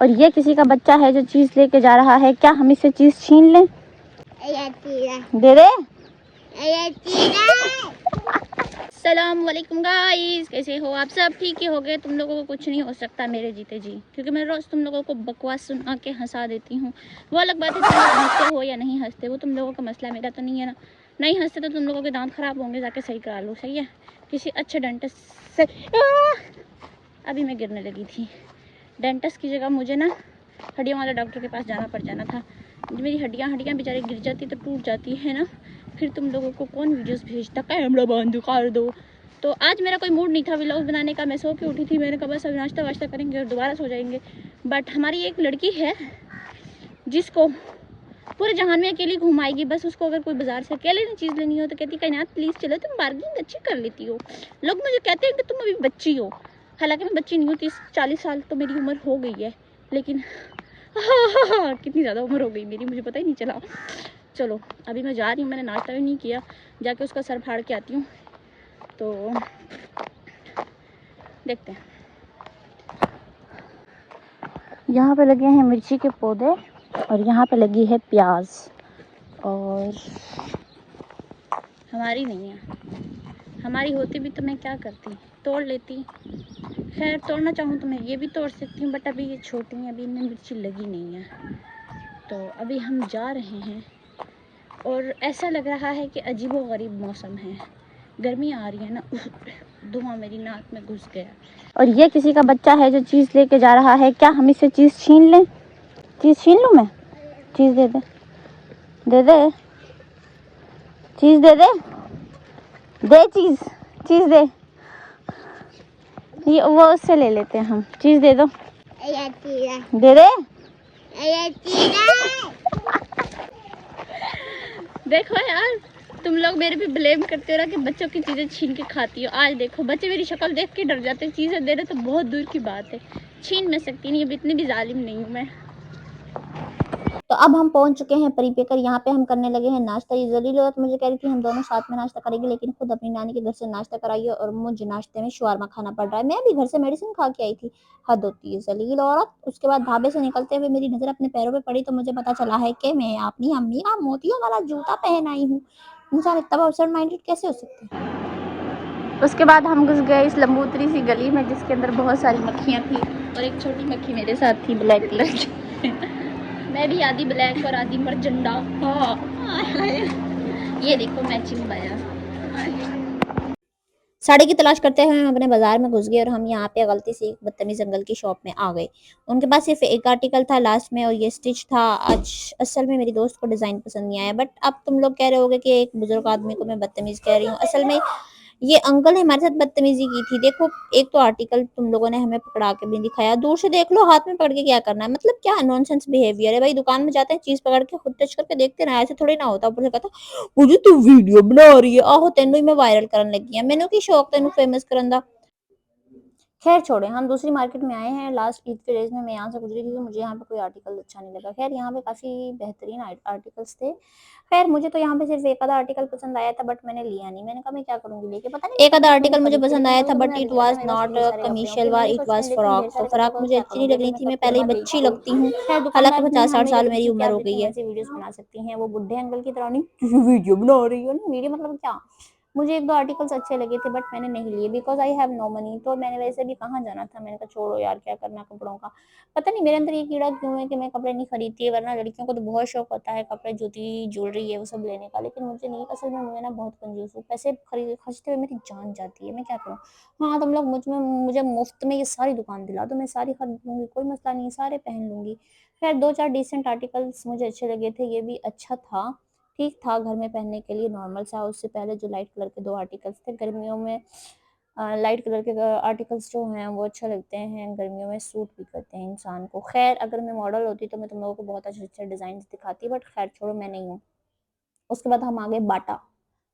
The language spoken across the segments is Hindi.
और ये किसी का बच्चा है जो चीज लेके जा रहा है। क्या हम इससे चीज छीन लें? दे दे। सलाम वालेकुम गाइस, कैसे हो आप सब? ठीक ही हो गए? तुम लोगों को कुछ नहीं हो सकता मेरे जीते जी, क्योंकि मैं रोज तुम लोगों को बकवास सुना के हंसा देती हूँ। वो अलग बात है तुम लोग हंसते हो या नहीं हंसते, वो तुम लोगों का मसला, मेरा तो नहीं है ना। नहीं हंसते तो तुम लोगों के दांत खराब होंगे, जाके सही करा लो। सही है, किसी अच्छे डेंटिस्ट से। अभी मैं गिरने लगी थी। डेंटिस्ट की जगह मुझे ना हड्डियों वाले डॉक्टर के पास जाना पड़ जाना था। मेरी हड्डियाँ बेचारे गिर जाती तो टूट जाती है ना, फिर तुम लोगों को कौन वीडियोस भेजता, कैमरा बंद कर दो। तो आज मेरा कोई मूड नहीं था व्लॉग बनाने का। मैं सो के उठी थी, मैंने कहा बस अब नाश्ता वाश्ता करेंगे और दोबारा सो जाएंगे। बट हमारी एक लड़की है जिसको पूरे जहान में अकेली घुमाएगी। बस उसको अगर कोई बाजार से अकेले ने चीज़ लेनी हो तो कहती कायनात प्लीज़ चलो, तुम बार्गेनिंग अच्छी कर लेती हो। लोग मुझे कहते हैं कि तुम अभी बच्ची हो, हालांकि मैं बच्ची नहीं हूँ। 30-40 साल तो मेरी उम्र हो गई है, लेकिन कितनी ज़्यादा उम्र हो गई मेरी, मुझे पता ही नहीं चला। चलो अभी मैं जा रही हूँ, मैंने नाश्ता भी नहीं किया, जाके उसका सर फाड़ के आती हूँ। तो देखते हैं। यहाँ पे लगे हैं मिर्ची के पौधे और यहाँ पे लगी है प्याज, और हमारी नहीं है। हमारी होती भी तो मैं क्या करती, तोड़ लेती। खैर तोड़ना चाहूँ तो मैं ये भी तोड़ सकती हूँ, बट अभी ये छोटी हैं, अभी इनमें मिर्ची लगी नहीं है। तो अभी हम जा रहे हैं और ऐसा लग रहा है कि अजीबोगरीब मौसम है। गर्मी आ रही है ना, धुआं मेरी नाक में घुस गया। और ये किसी का बच्चा है जो चीज़ लेके जा रहा है। क्या हम इससे चीज़ छीन लें? चीज़ छीन लूँ मैं? चीज़ दे दे, दे दे, चीज़ दे दे, दे चीज़, चीज़ दे। ये वो उससे ले लेते हैं हम। चीज़ दे दो, दे दे। देखो यार, तुम लोग मेरे पे ब्लेम करते हो ना कि बच्चों की चीज़ें छीन के खाती हो। आज देखो बच्चे मेरी शक्ल देख के डर जाते हैं, चीज़ें दे रहे तो बहुत दूर की बात है, छीन मैं सकती नहीं। अब इतनी भी जालिम नहीं हूँ मैं। तो अब हम पहुंच चुके हैं परी पेकर। यहाँ पे हम करने लगे हैं नाश्ता। ये जलील औरत मुझे कह रही थी हम दोनों साथ में नाश्ता करेंगे, लेकिन खुद अपनी नानी के घर से नाश्ता कराई है और मुझे नाश्ते में शवारमा खाना पड़ रहा है। मैं भी घर से मेडिसिन खा के आई थी। हद होती है जलील औरत। उसके बाद ढाबे से निकलते हुए मेरी नजर अपने पैरों पे पड़ी तो मुझे पता चला है कि मैं अपनी अम्मी का मोतियों वाला जूता पहन आई हूँ। इंसान इतना अब्सर्ड माइंडेड कैसे हो सकते हैं। उसके बाद हम घुस गए इस लंबूतरी सी गली में जिसके अंदर बहुत सारी मक्खियाँ थी, और एक छोटी मक्खी मेरे साथ थी ब्लैक कलर की। मैं भी आधी ब्लैक और आधी मरझंडा। हाँ ये देखो मैचिंग बाया। साड़ी की तलाश करते हुए हम अपने बाजार में घुस गए और हम यहाँ पे गलती से एक बदतमीज अंकल की शॉप में आ गए। उनके पास सिर्फ एक आर्टिकल था लास्ट में और ये स्टिच था। आज असल में मेरी दोस्त को डिजाइन पसंद नहीं आया, बट अब तुम लोग कह रहे होगे कि एक बुजुर्ग आदमी को मैं बदतमीज कह रही हूँ। असल में ये अंकल ने हमारे साथ बदतमीजी की थी। देखो एक तो आर्टिकल तुम लोगों ने हमें पकड़ा के भी दिखाया, दूर से देख लो, हाथ में पकड़ के क्या करना है, मतलब क्या नॉनसेंस बिहेवियर है भाई। दुकान में जाते हैं चीज पकड़ के खुद टच करके देखते ना, ऐसे थोड़ी ना होता। ऊपर से कहता मुझे तो वीडियो बना रही है, आहो तेनू ही मैं वायरल करने लगी है, मैनू की शौक तेनू फेमस करन दा। खैर छोड़े, हम दूसरी मार्केट में आए हैं। लास्ट ईद के डेज में मैं यहाँ से गुजरी थी तो मुझे यहाँ पे कोई आर्टिकल अच्छा नहीं लगा। खैर यहाँ पे काफ़ी बेहतरीन आर्टिकल्स थे। खैर मुझे तो यहाँ पे सिर्फ एक आधा आर्टिकल पसंद आया था, बट मैंने लिया नहीं। मैंने कहा मैं क्या करूँगी लेके, पता नहीं एक आधा आर्टिकल मुझे पसंद आया था, but it was not commercial war, it was frock. तो फ्रॉक मुझे अच्छी नहीं लग रही थी, मैं पहले ही बच्ची लगती हूँ, हालांकि 50-60 साल मेरी उम्र हो गई है। वीडियोस बना सकती हैं, वो बुढ़े अंकल की तरह नहीं वीडियो बना रही हो ना। वीडियो मतलब क्या, मुझे एक दो आर्टिकल्स अच्छे लगे थे बट मैंने नहीं लिए because I have no money. तो मैंने वैसे भी कहाँ जाना था, मैंने कहा छोड़ो यार क्या करना कपड़ों का। पता नहीं मेरे अंदर ये कीड़ा क्यों है कि मैं कपड़े नहीं खरीदती है, वरना लड़कियों को तो बहुत शौक होता है कपड़े, जूती, ज्वेलरी, ये वो सब लेने का, लेकिन मुझे नहीं। असल में मैं ना बहुत कंजूस हूँ, पैसे खर्चते हुए मेरी जान जाती है, मैं क्या करूँ। हाँ तुम लोग मुझे मुफ्त में ये सारी दुकान दिला दो, मैं सारी खरीद लूंगी, कोई मसला नहीं, सारे पहन लूंगी। खैर दो चार डिसेंट आर्टिकल्स मुझे अच्छे लगे थे, ये भी अच्छा था, ठीक था घर में पहनने के लिए, नॉर्मल सा। उससे पहले जो लाइट कलर के दो आर्टिकल्स थे, गर्मियों में लाइट कलर के आर्टिकल्स जो हैं वो अच्छा लगते हैं, गर्मियों में सूट भी करते हैं इंसान को। खैर अगर मैं मॉडल होती तो मैं तुम लोगों को बहुत अच्छे अच्छे डिजाइन दिखाती, बट खैर छोड़ो, मैं नहीं हूँ। उसके बाद हम आ गए बाटा।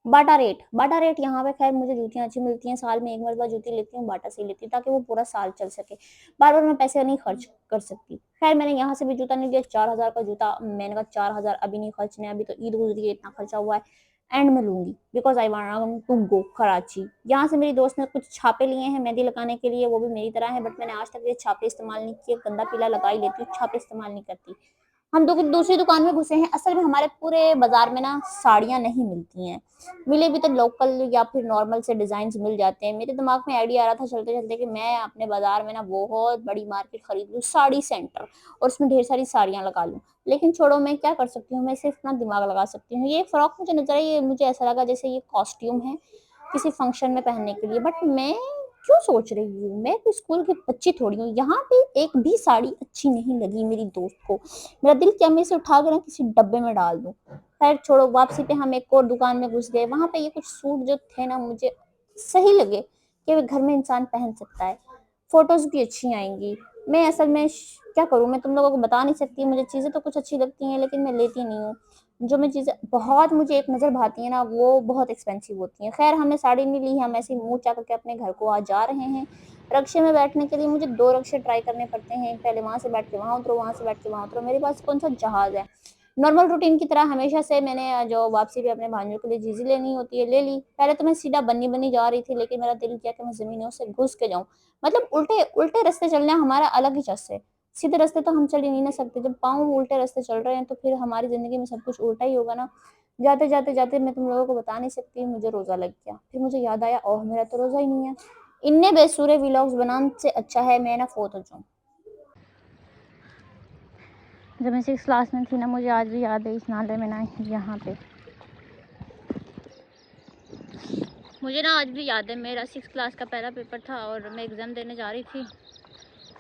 बाटा रेट यहाँ पे खैर मुझे जूतियाँ अच्छी मिलती हैं, साल में एक मरतबा जूती लेती हूँ, बाटा से ही लेती हूँ ताकि वो पूरा साल चल सके, बार बार मैं पैसे नहीं खर्च कर सकती। खैर मैंने यहाँ से भी जूता नहीं लिया, 4000 का जूता, मैंने कहा 4000 अभी नहीं खर्चने, अभी तो ईद गुजरी है, इतना खर्चा हुआ है। एंड में लूंगी, because I want to go Karachi. यहाँ से मेरी दोस्त ने कुछ छापे लिए हैं मेहंदी लगाने के लिए, वो भी मेरी तरह है, बट मैंने आज तक ये छापे इस्तेमाल नहीं किए, गंदा पीला लगा ही लेती हूँ, छापे इस्तेमाल नहीं करती। हम दूसरी दुकान में घुसे हैं। असल में हमारे पूरे बाजार में ना साड़ियां नहीं मिलती हैं, मिले भी तो लोकल या फिर नॉर्मल से डिजाइन मिल जाते हैं। मेरे दिमाग में आइडिया आ रहा था चलते चलते कि मैं अपने बाजार में ना बहुत बड़ी मार्केट खरीद लूँ, साड़ी सेंटर, और उसमें ढेर सारी साड़ियां लगा लूँ। लेकिन छोड़ो, मैं क्या कर सकती हूँ, मैं सिर्फ अपना दिमाग लगा सकती हूँ। ये फ्रॉक मुझे नजर आई, ये मुझे ऐसा लगा जैसे ये कॉस्ट्यूम है किसी फंक्शन में पहनने के लिए, बट मैं क्यों सोच रही हूँ, मैं तो स्कूल की बच्ची थोड़ी हूँ। यहाँ पे एक भी साड़ी अच्छी नहीं लगी मेरी दोस्त को। मेरा दिल क्या मैं इसे उठा कर ना किसी डब्बे में डाल दूं। खैर छोड़ो, वापसी पे हम एक और दुकान में घुस गए। वहां पे ये कुछ सूट जो थे ना मुझे सही लगे कि घर में इंसान पहन सकता है, फोटोज भी अच्छी आएंगी। मैं असल में क्या करूँ, मैं तुम लोगों को बता नहीं सकती। मुझे चीजें तो कुछ अच्छी लगती हैं लेकिन मैं लेती नहीं हूँ। जो मैं चीजें बहुत मुझे एक नजर भाती है ना वो बहुत एक्सपेंसिव होती हैं। खैर हमने साड़ी नहीं ली, हम ऐसे मुंह चा करके अपने घर को आ जा रहे हैं। रक्शे में बैठने के लिए मुझे 2 रक्शे ट्राई करने पड़ते हैं, पहले वहां से बैठ के वहां उतरो, वहां से बैठ के वहां उतरो। मेरे पास कौन सा जहाज है। नॉर्मल रूटीन की तरह हमेशा से मैंने जो वापसी पे अपने भांजों के लिए चीजें लेनी होती है ले ली। पहले तो मैं सीधा बन्नी बन्नी जा रही थी, लेकिन मेरा दिल किया कि मैं जमीनों से घुस के जाऊं। मतलब उल्टे उल्टे रास्ते चलना हमारा अलग ही चस्से है। सीधे रास्ते तो हम चल ही नहीं ना सकते, जब पाँव उल्टे रास्ते चल रहे हैं तो फिर हमारी जिंदगी में सब कुछ उल्टा ही होगा ना। जाते जाते जाते मैं तुम लोगों को बता नहीं सकती, मुझे रोजा लग गया। फिर मुझे याद आया, ओह मेरा तो रोजा ही नहीं है। इनने बेसूरे व्लॉग्स बनाने से अच्छा है मैं ना फोत हो जाऊं। जब मैं 6 क्लास में थी ना, मुझे आज भी याद है इस नाले में ना, यहाँ पे मुझे ना आज भी याद है, मेरा 6 क्लास का पहला पेपर था और मैं एग्ज़ाम देने जा रही थी।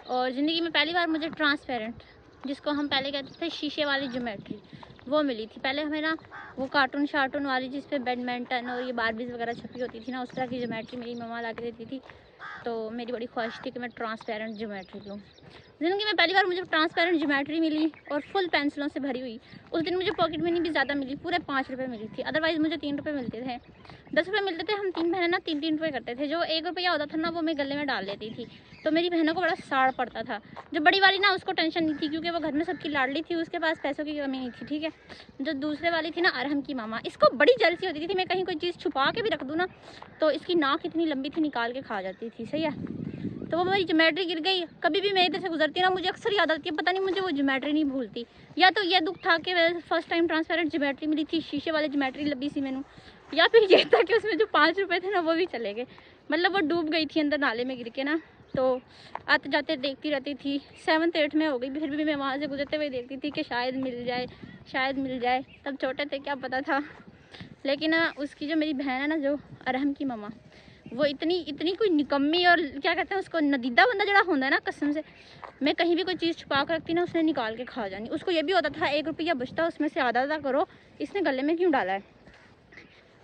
और ज़िंदगी में पहली बार मुझे ट्रांसपेरेंट, जिसको हम पहले कहते थे शीशे वाली ज्योमेट्री, वो मिली थी। पहले हमें ना वो कार्टून शार्टून वाली जिस पे बैडमिंटन और ये बारबीज वगैरह छपी होती थी ना, उस तरह की ज्योमेट्री मेरी मम्मा ला के देती थी। तो मेरी बड़ी ख्वाहिश थी कि मैं ट्रांसपेरेंट ज्योमेट्री लूँ। ज़िंदगी में पहली बार मुझे ट्रांसपेरेंट ज्योमेट्री मिली और फुल पेंसिलों से भरी हुई। उस दिन मुझे पॉकेट मनी भी ज़्यादा मिली, पूरे 5 रुपये मिली थी। अदरवाइज़ मुझे 3 रुपये मिलते थे, 10 रुपये मिलते थे। हम 3 बहनें ना 3-3 रुपये करते थे। जो 1 रुपया होता था ना वो मैं गले में डाल लेती थी, तो मेरी बहनों को बड़ा साड़ पड़ता था। जो बड़ी वाली ना उसको टेंशन नहीं थी क्योंकि वो घर में सबकी लाडली थी, उसके पास पैसों की कमी नहीं थी, ठीक है। जो दूसरे वाली थी ना अरहम की मामा, इसको बड़ी जलसी होती थी। मैं कहीं कोई चीज़ छुपा के भी रख दूँ ना तो इसकी नाक इतनी लंबी थी, निकाल के खा जाती थी, सही है। तो वो मेरी ज्योमेट्री गिर गई। कभी भी मैं इधर से गुजरती ना मुझे अक्सर याद आती है, पता नहीं मुझे वो ज्योमेट्री नहीं भूलती। या तो ये दुख था कि फर्स्ट टाइम ट्रांसपेरेंट ज्योमेट्री मिली थी, शीशे वाली ज्योमेट्री लंबी सी मैनू, या फिर ये था कि उसमें जो 5 रुपये थे ना वो भी चले गए। मतलब वो डूब गई थी अंदर नाले में गिर के ना। तो आते जाते देखती रहती थी, 7th 8th में हो गई फिर भी मैं वहाँ से गुजरते हुए देखती थी कि शायद मिल जाए, शायद मिल जाए। तब छोटे थे, क्या पता था। लेकिन उसकी जो मेरी बहन है ना, जो अरहम की मामा, वो इतनी इतनी कोई निकम्मी और क्या कहते हैं उसको, नदीदा बंदा जरा होता है ना, कसम से। मैं कहीं भी कोई चीज़ छुपा कर रखती ना, उसने निकाल के खा जानी। उसको ये भी होता था 1 रुपया बचता उसमें से आधा आधा करो, इसने गले में क्यों डाला है।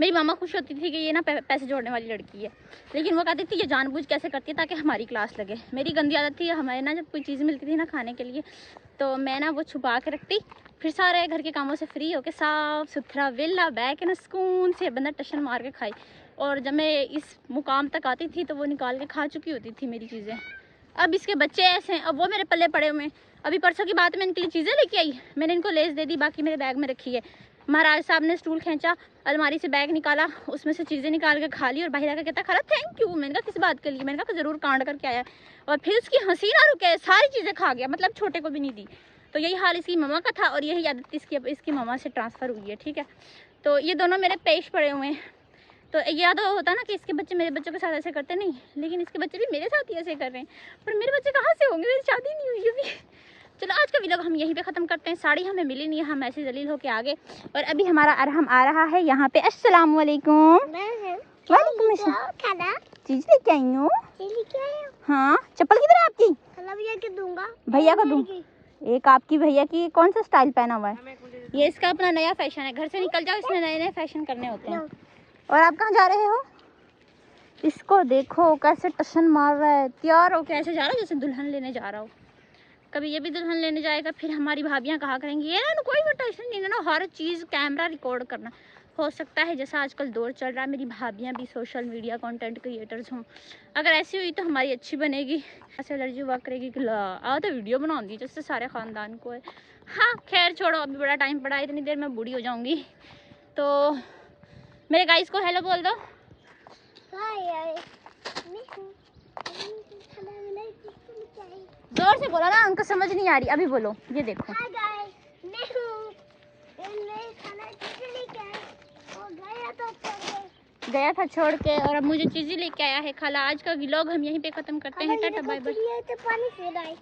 मेरी मामा खुश होती थी कि ये ना पैसे जोड़ने वाली लड़की है, लेकिन वो कहती थी ये जानबूझ कैसे करती है ताकि हमारी क्लास लगे। मेरी गंदी आदत थी, हमारे ना जब कोई चीज़ मिलती थी ना खाने के लिए, तो मैं ना वो छुपा के रखती। फिर सारे घर के कामों से फ्री होके साफ सुथरा वेला बैठ के ना सुकून से बंदा टशन मार के खाई। और जब मैं इस मुकाम तक आती थी तो वो निकाल के खा चुकी होती थी मेरी चीज़ें। अब इसके बच्चे ऐसे हैं, अब वो मेरे पल्ले पड़े हुए हैं। अभी परसों की बात में इनके लिए चीज़ें लेके आई, मैंने इनको लेस दे दी, बाकी मेरे बैग में रखी है। महाराज साहब ने स्टूल खींचा, अलमारी से बैग निकाला, उसमें से चीज़ें निकाल के खा ली और बाहर आकर कहता खाला थैंक यू। मैंने कहा किस बात के लिए, मैंने कहा ज़रूर कांड करके आया। और फिर उसकी हंसी ना रुके, सारी चीज़ें खा गया, मतलब छोटे को भी नहीं दी। तो यही हाल इसकी ममा का था और यही आदत इसकी ममा से ट्रांसफ़र हुई है, ठीक है। तो ये दोनों मेरे पेश पड़े हुए हैं। तो याद होता ना कि इसके बच्चे मेरे बच्चों के साथ ऐसे करते नहीं, लेकिन इसके बच्चे भी मेरे साथ ही ऐसे कर रहे हैं। पर मेरे बच्चे कहाँ से होंगे, मेरी शादी नहीं हुई अभी। चलो आज का वीडियो हम यहीं पे ख़त्म करते हैं। साड़ी हमें मिली नहीं है, हम ऐसे जलील होके आगे। और अभी हमारा अरहम आ रहा है यहाँ पे। अस्सलाम वालेकुम। वालेकुम अस्सलाम। चीज़ लेके आई हूँ। हाँ, चप्पल किधर है आपकी? भैया को दूंगा। भैया को दूँ? एक आपकी भैया की कौन सा स्टाइल पहना हुआ है? ये इसका अपना नया फैशन है, घर से निकल जाओ, इसमें नए नए फैशन करने होते हैं। और आप कहाँ जा रहे हो? इसको देखो कैसे टशन मार रहा है, तैयार हो कैसे जा रहा है जैसे दुल्हन लेने जा रहा हो। कभी ये भी दुल्हन लेने जाएगा, फिर हमारी भाभियाँ कहा करेंगी ये ना कोई भी टेंशन नहीं लेना, हर चीज़ कैमरा रिकॉर्ड करना। हो सकता है जैसा आजकल दौर चल रहा है मेरी भाभियाँ भी सोशल मीडिया कंटेंट क्रिएटर्स हों। अगर ऐसी हुई तो हमारी अच्छी बनेगी। ऐसे एलर्जी हुआ करेगी कि ला तो वीडियो बना दी जिससे सारे ख़ानदान को है। हाँ खैर छोड़ो, अभी बड़ा टाइम पड़ा है, इतनी देर में बूढ़ी हो जाऊँगी। तो मेरे गाइस को हेलो बोल दो। जोर से बोलो ना, उनको समझ नहीं आ रही। अभी बोलो, ये देखो। गया था छोड़ के और अब मुझे चीज़ें लेके आया है खाला। आज का व्लॉग हम यहीं पे खत्म करते हैं। Tata bye bye.